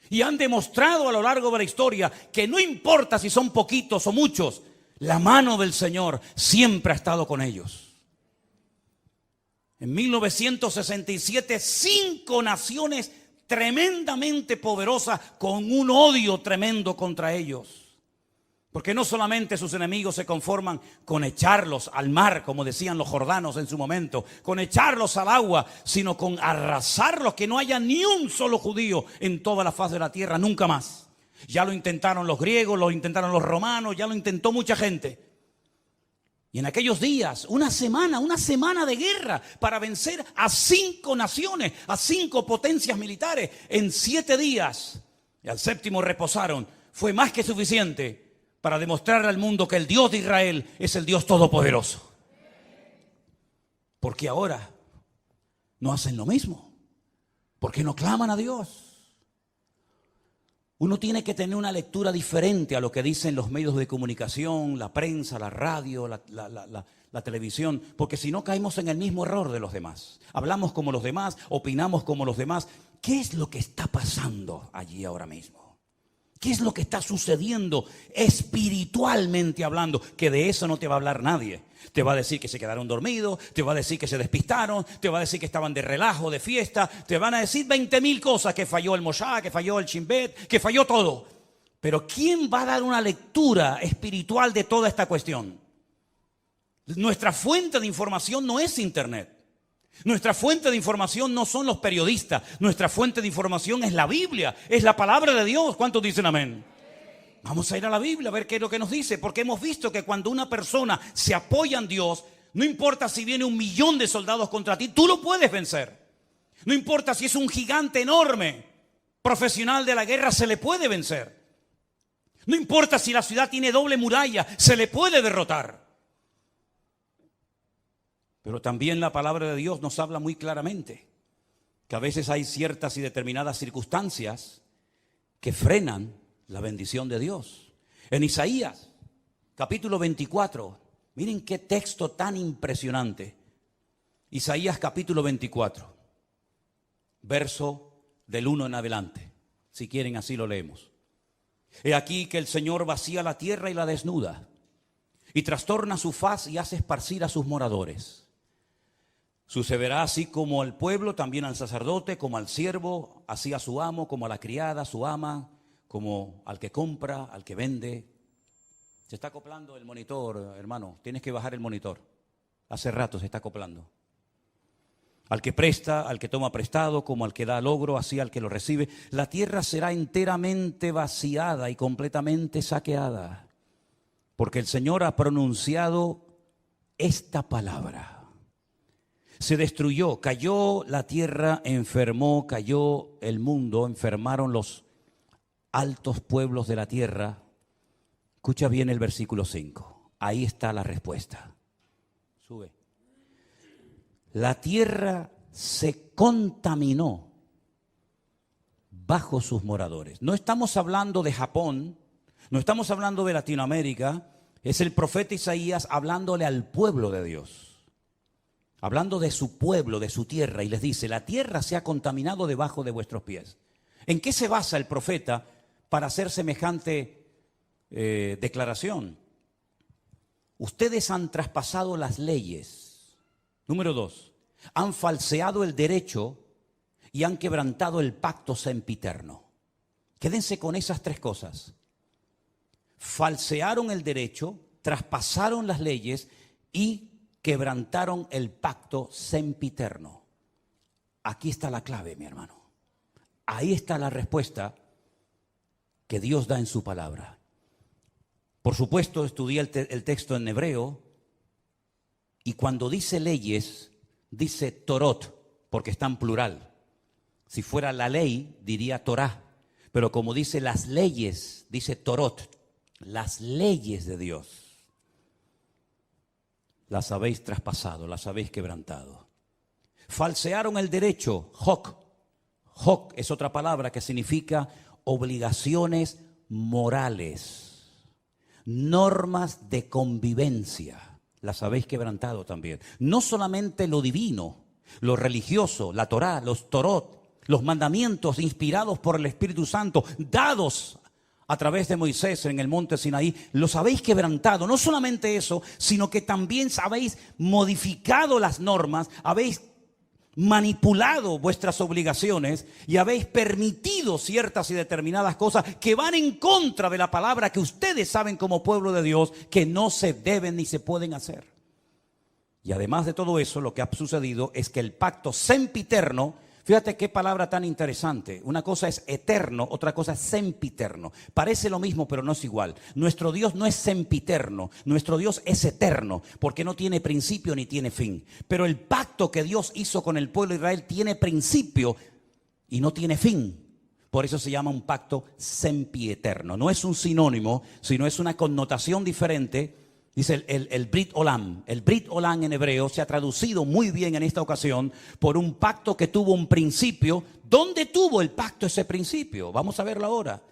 Y han demostrado a lo largo de la historia que no importa si son poquitos o muchos, la mano del Señor siempre ha estado con ellos. En 1967, 5 naciones tremendamente poderosas con un odio tremendo contra ellos. Porque no solamente sus enemigos se conforman con echarlos al mar, como decían los jordanos en su momento, con echarlos al agua, sino con arrasarlos, que no haya ni un solo judío en toda la faz de la tierra, nunca más. Ya lo intentaron los griegos, lo intentaron los romanos, ya lo intentó mucha gente. Y en aquellos días, una semana de guerra para vencer a 5 naciones, a 5 potencias militares en 7 días. Y al 7º reposaron. Fue más que suficiente para demostrar al mundo que el Dios de Israel es el Dios todopoderoso. Porque ahora no hacen lo mismo. Porque no claman a Dios. Uno tiene que tener una lectura diferente a lo que dicen los medios de comunicación, la prensa, la radio, la televisión, porque si no caemos en el mismo error de los demás. Hablamos como los demás, opinamos como los demás. ¿Qué es lo que está pasando allí ahora mismo? ¿Qué es lo que está sucediendo espiritualmente hablando? Que de eso no te va a hablar nadie. Te va a decir que se quedaron dormidos, te va a decir que se despistaron, te va a decir que estaban de relajo, de fiesta, te van a decir 20.000 cosas, que falló el Moshá, que falló el Chimbet, que falló todo. Pero ¿quién va a dar una lectura espiritual de toda esta cuestión? Nuestra fuente de información no es Internet. Nuestra fuente de información no son los periodistas. Nuestra fuente de información es la Biblia, es la palabra de Dios. ¿Cuántos dicen amén? Vamos a ir a la Biblia a ver qué es lo que nos dice, porque hemos visto que cuando una persona se apoya en Dios, no importa si viene 1.000.000 de soldados contra ti, tú lo puedes vencer. No importa si es un gigante enorme, profesional de la guerra, se le puede vencer. No importa si la ciudad tiene doble muralla, se le puede derrotar. Pero también la palabra de Dios nos habla muy claramente que a veces hay ciertas y determinadas circunstancias que frenan la bendición de Dios. En Isaías, capítulo 24, miren qué texto tan impresionante. Isaías capítulo 24, verso del 1 en adelante. Si quieren, así lo leemos. He aquí que el Señor vacía la tierra y la desnuda, y trastorna su faz y hace esparcir a sus moradores. Sucederá así como al pueblo, también al sacerdote, como al siervo, así a su amo, como a la criada, a su ama, como al que compra, al que vende. Se está acoplando el monitor, hermano. Tienes que bajar el monitor. Hace rato se está acoplando. Al que presta, al que toma prestado, como al que da logro, así al que lo recibe. La tierra será enteramente vaciada y completamente saqueada, porque el Señor ha pronunciado esta palabra. Se destruyó, cayó la tierra, enfermó, cayó el mundo, enfermaron los altos pueblos de la tierra. Escucha bien el versículo 5. Ahí está la respuesta. Sube. La tierra se contaminó bajo sus moradores. No estamos hablando de Japón, no estamos hablando de Latinoamérica. Es el profeta Isaías hablándole al pueblo de Dios. Hablando de su pueblo, de su tierra, y les dice, la tierra se ha contaminado debajo de vuestros pies. ¿En qué se basa el profeta para hacer semejante declaración? Ustedes han traspasado las leyes. Número 2, han falseado el derecho y han quebrantado el pacto sempiterno. Quédense con esas 3 cosas. Falsearon el derecho, traspasaron las leyes y quebrantaron el pacto sempiterno. Aquí está la clave, mi hermano. Ahí está la respuesta que Dios da en su palabra. Por supuesto, estudié el texto en hebreo, y cuando dice leyes, dice Torot, porque está en plural. Si fuera la ley, diría Torah, pero como dice las leyes, dice Torot. las leyes de Dios las habéis traspasado, las habéis quebrantado. Falsearon el derecho, Hok es otra palabra que significa obligaciones morales, normas de convivencia, las habéis quebrantado también. No solamente lo divino, lo religioso, la Torá, los Torot, los mandamientos inspirados por el Espíritu Santo, dados a través de Moisés en el monte Sinaí, los habéis quebrantado. No solamente eso, sino que también habéis modificado las normas, habéis manipulado vuestras obligaciones y habéis permitido ciertas y determinadas cosas que van en contra de la palabra que ustedes saben como pueblo de Dios que no se deben ni se pueden hacer. Y además de todo eso, lo que ha sucedido es que el pacto sempiterno, fíjate qué palabra tan interesante. Una cosa es eterno, otra cosa es sempiterno. Parece lo mismo, pero no es igual. Nuestro Dios no es sempiterno, nuestro Dios es eterno, porque no tiene principio ni tiene fin. Pero el pacto que Dios hizo con el pueblo de Israel tiene principio y no tiene fin. Por eso se llama un pacto sempieterno. No es un sinónimo, sino es una connotación diferente. Dice el Brit Olam. El Brit Olam en hebreo se ha traducido muy bien en esta ocasión por un pacto que tuvo un principio. ¿Dónde tuvo el pacto ese principio? Vamos a verlo ahora.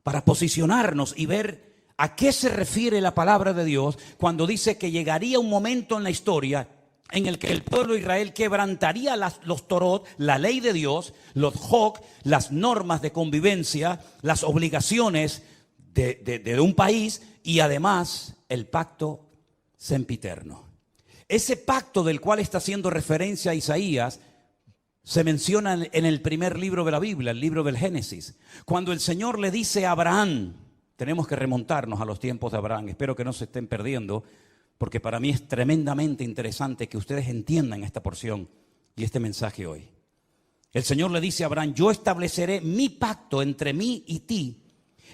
Para posicionarnos y ver a qué se refiere la palabra de Dios cuando dice que llegaría un momento en la historia en el que el pueblo de Israel quebrantaría los Torot, la ley de Dios, los Hok, las normas de convivencia, las obligaciones de un país y además el pacto sempiterno. Ese pacto del cual está haciendo referencia a Isaías se menciona en el primer libro de la Biblia, el libro del Génesis. Cuando el Señor le dice a Abraham, tenemos que remontarnos a los tiempos de Abraham, espero que no se estén perdiendo, porque para mí es tremendamente interesante que ustedes entiendan esta porción y este mensaje hoy. El Señor le dice a Abraham, yo estableceré mi pacto entre mí y ti,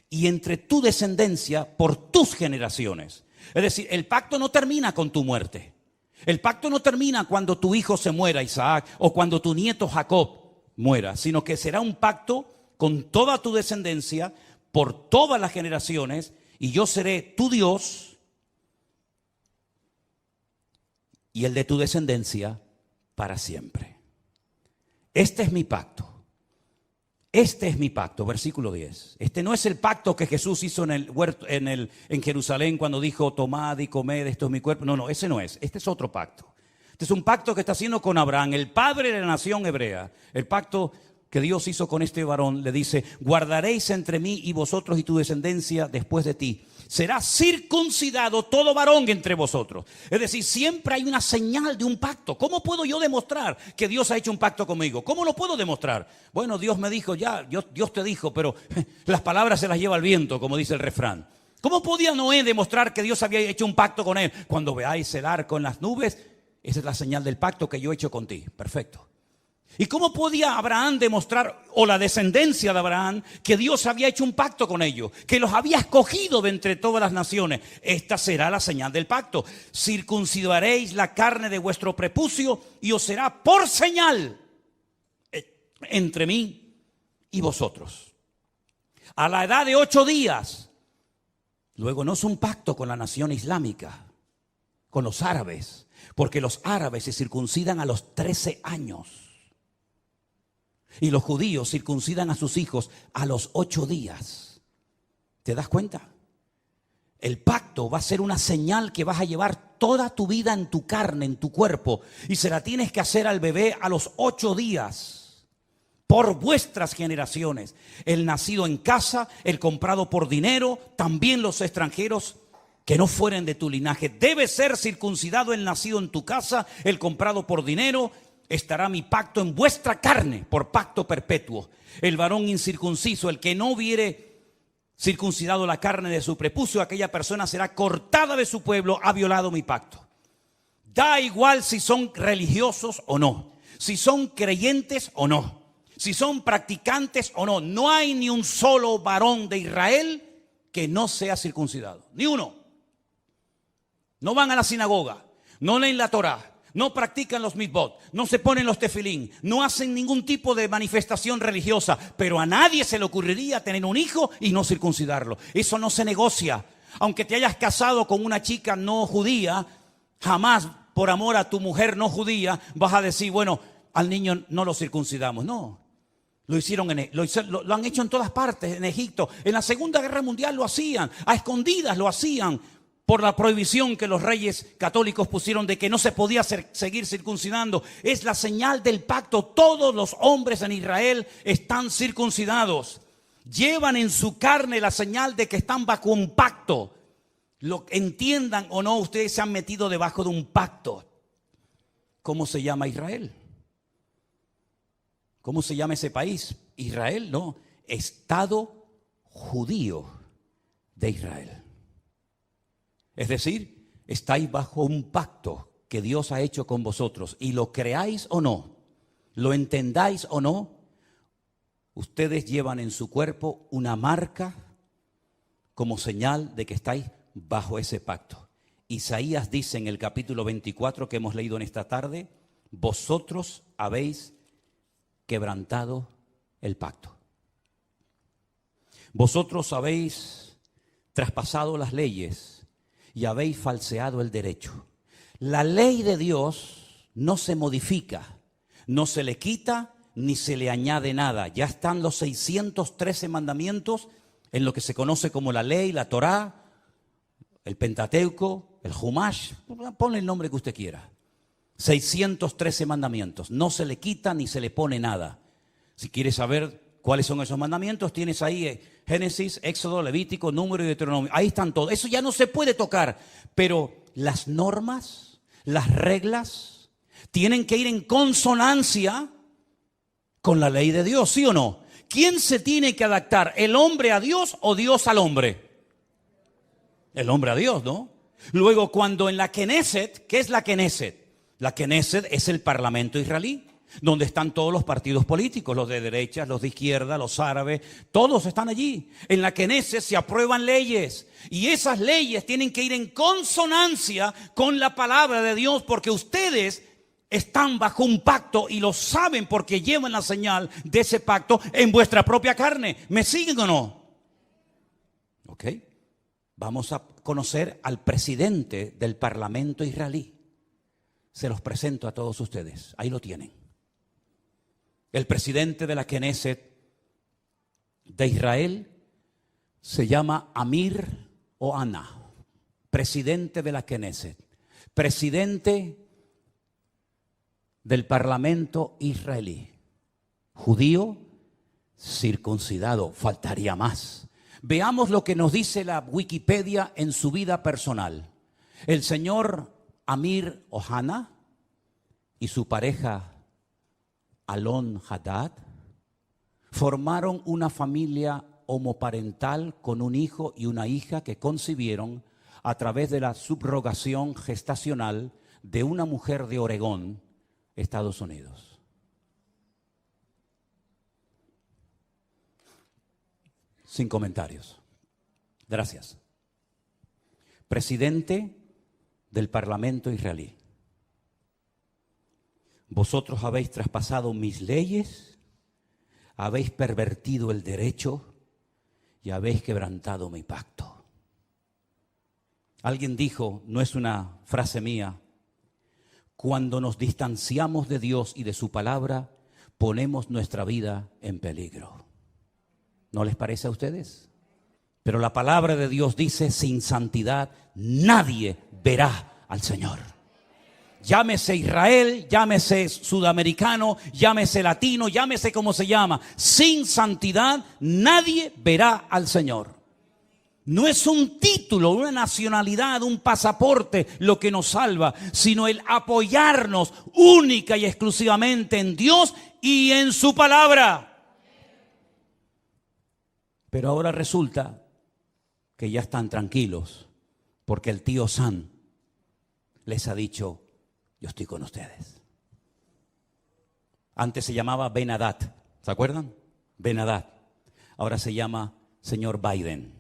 y entre tu descendencia por tus generaciones. Es decir, el pacto no termina con tu muerte. El pacto no termina cuando tu hijo se muera, Isaac, o cuando tu nieto Jacob muera, sino que será un pacto con toda tu descendencia por todas las generaciones, y yo seré tu Dios y el de tu descendencia para siempre. Este es mi pacto. Este es mi pacto, versículo 10. Este no es el pacto que Jesús hizo en el huerto, en Jerusalén cuando dijo, tomad y comed, esto es mi cuerpo. No, ese no es. Este es otro pacto. Este es un pacto que está haciendo con Abraham, el padre de la nación hebrea. El pacto que Dios hizo con este varón le dice, guardaréis entre mí y vosotros y tu descendencia después de ti. Será circuncidado todo varón entre vosotros. Es decir, siempre hay una señal de un pacto. ¿Cómo puedo yo demostrar que Dios ha hecho un pacto conmigo? ¿Cómo lo puedo demostrar? Bueno, Dios me dijo ya, Dios te dijo, pero las palabras se las lleva el viento, como dice el refrán. ¿Cómo podía Noé demostrar que Dios había hecho un pacto con él? Cuando veáis el arco en las nubes, esa es la señal del pacto que yo he hecho con ti. Perfecto. ¿Y cómo podía Abraham demostrar, o la descendencia de Abraham, que Dios había hecho un pacto con ellos, que los había escogido de entre todas las naciones? Esta será la señal del pacto. Circuncidaréis la carne de vuestro prepucio y os será por señal entre mí y vosotros. A la edad de 8 días, luego no es un pacto con la nación islámica, con los árabes, porque los árabes se circuncidan a los 13 años. Y los judíos circuncidan a sus hijos a los 8 días. ¿Te das cuenta? El pacto va a ser una señal que vas a llevar toda tu vida en tu carne, en tu cuerpo. Y se la tienes que hacer al bebé a los 8 días. Por vuestras generaciones. El nacido en casa, el comprado por dinero, también los extranjeros que no fueren de tu linaje. Debe ser circuncidado el nacido en tu casa, el comprado por dinero. Estará mi pacto en vuestra carne por pacto perpetuo. El varón incircunciso, el que no hubiere circuncidado la carne de su prepucio, aquella persona será cortada de su pueblo, ha violado mi pacto. Da igual si son religiosos o no, si son creyentes o no, si son practicantes o no. No hay ni un solo varón de Israel que no sea circuncidado, ni uno. No van a la sinagoga, no leen la Torá, no practican los mitzvot, no se ponen los tefilín, no hacen ningún tipo de manifestación religiosa, pero a nadie se le ocurriría tener un hijo y no circuncidarlo. Eso no se negocia. Aunque te hayas casado con una chica no judía, jamás por amor a tu mujer no judía vas a decir, bueno, al niño no lo circuncidamos. No, lo han hecho en todas partes, en Egipto. En la Segunda Guerra Mundial lo hacían, a escondidas lo hacían, por la prohibición que los reyes católicos pusieron de que no se podía seguir circuncidando. Es la señal del pacto. Todos los hombres en Israel están circuncidados. Llevan en su carne la señal de que están bajo un pacto. Lo entiendan o no, ustedes se han metido debajo de un pacto. ¿Cómo se llama Israel? ¿Cómo se llama ese país? Israel, no. Estado judío de Israel. Es decir, estáis bajo un pacto que Dios ha hecho con vosotros. Y lo creáis o no, lo entendáis o no, ustedes llevan en su cuerpo una marca como señal de que estáis bajo ese pacto. Isaías dice en el capítulo 24 que hemos leído en esta tarde, vosotros habéis quebrantado el pacto. Vosotros habéis traspasado las leyes y habéis falseado el derecho. La ley de Dios no se modifica, no se le quita ni se le añade nada. Ya están los 613 mandamientos en lo que se conoce como la ley, la Torá, el Pentateuco, el Humash, ponle el nombre que usted quiera. 613 mandamientos, no se le quita ni se le pone nada. Si quieres saber cuáles son esos mandamientos, tienes ahí Génesis, Éxodo, Levítico, Número y Deuteronomio. Ahí están todos. Eso ya no se puede tocar. Pero las normas, las reglas, tienen que ir en consonancia con la ley de Dios, ¿sí o no? ¿Quién se tiene que adaptar? ¿El hombre a Dios o Dios al hombre? El hombre a Dios, ¿no? Luego, cuando en la Knesset, ¿qué es la Knesset? La Knesset es el parlamento israelí, donde están todos los partidos políticos, los de derecha, los de izquierda, los árabes, todos están allí. En la Knesset se aprueban leyes y esas leyes tienen que ir en consonancia con la palabra de Dios, porque ustedes están bajo un pacto y lo saben porque llevan la señal de ese pacto en vuestra propia carne. ¿Me siguen o no? Ok. Vamos a conocer al presidente del parlamento israelí. Se los presento a todos ustedes. Ahí lo tienen. El presidente de la Knesset de Israel se llama Amir Ohana, presidente de la Knesset, presidente del parlamento israelí, judío, circuncidado, faltaría más. Veamos lo que nos dice la Wikipedia en su vida personal. El señor Amir Ohana y su pareja Alon Haddad formaron una familia homoparental con un hijo y una hija que concibieron a través de la subrogación gestacional de una mujer de Oregón, Estados Unidos. Sin comentarios. Gracias. Presidente del Parlamento israelí. Vosotros habéis traspasado mis leyes, habéis pervertido el derecho y habéis quebrantado mi pacto. Alguien dijo, no es una frase mía, cuando nos distanciamos de Dios y de su palabra, ponemos nuestra vida en peligro. ¿No les parece a ustedes? Pero la palabra de Dios dice, sin santidad nadie verá al Señor. Llámese Israel, llámese sudamericano, llámese latino, llámese como se llama. Sin santidad nadie verá al Señor. No es un título, una nacionalidad, un pasaporte lo que nos salva, sino el apoyarnos única y exclusivamente en Dios y en su palabra. Pero ahora resulta que ya están tranquilos porque el tío Sam les ha dicho, yo estoy con ustedes. Antes se llamaba Ben Haddad, ¿se acuerdan? Ben Haddad. Ahora se llama señor Biden.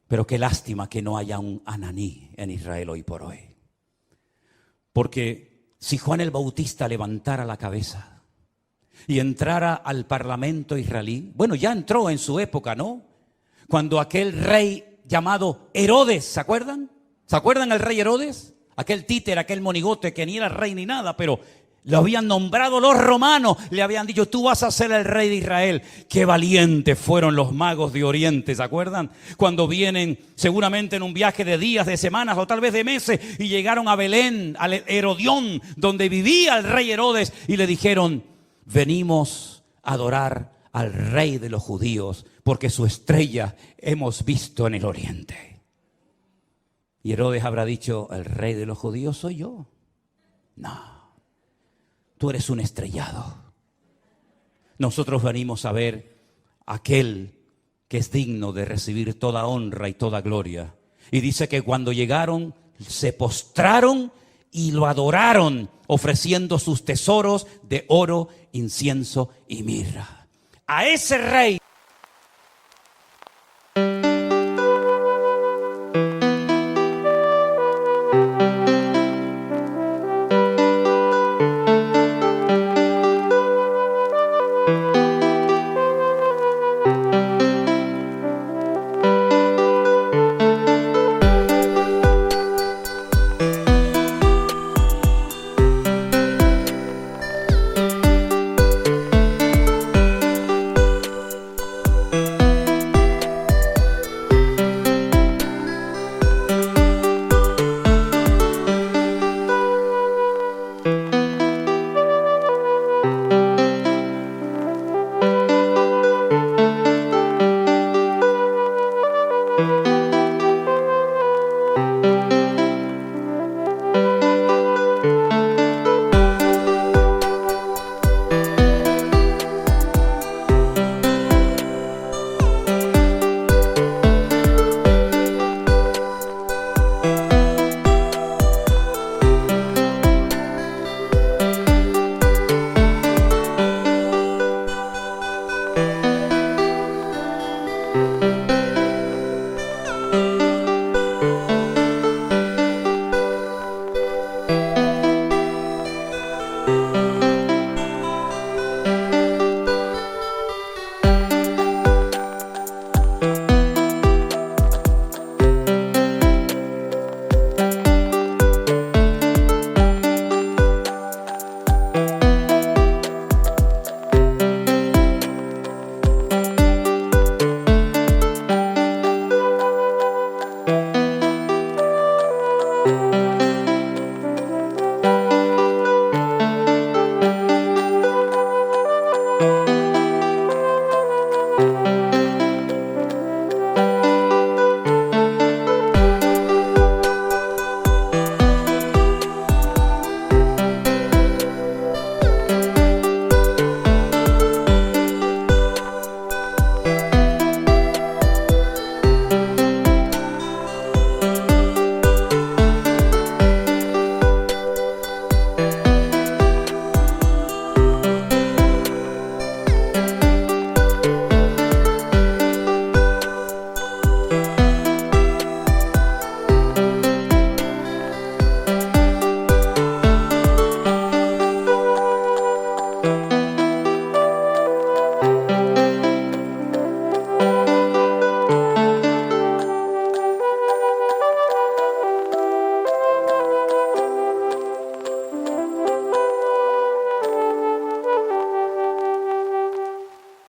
Pero qué lástima que no haya un Ananí en Israel hoy por hoy. Porque si Juan el Bautista levantara la cabeza y entrara al parlamento israelí, bueno, ya entró en su época, ¿no? Cuando aquel rey llamado Herodes, ¿se acuerdan? ¿Se acuerdan el rey Herodes? Aquel títer, aquel monigote que ni era rey ni nada, pero lo habían nombrado los romanos, le habían dicho, tú vas a ser el rey de Israel. Qué valientes fueron los magos de Oriente, ¿se acuerdan? Cuando vienen seguramente en un viaje de días, de semanas o tal vez de meses, y llegaron a Belén, al Herodión, donde vivía el rey Herodes, y le dijeron, venimos a adorar al rey de los judíos, porque su estrella hemos visto en el oriente. Y Herodes habrá dicho, ¿el rey de los judíos soy yo? No, tú eres un estrellado. Nosotros venimos a ver a aquel que es digno de recibir toda honra y toda gloria. Y dice que cuando llegaron, se postraron y lo adoraron, ofreciendo sus tesoros de oro, incienso y mirra. A ese rey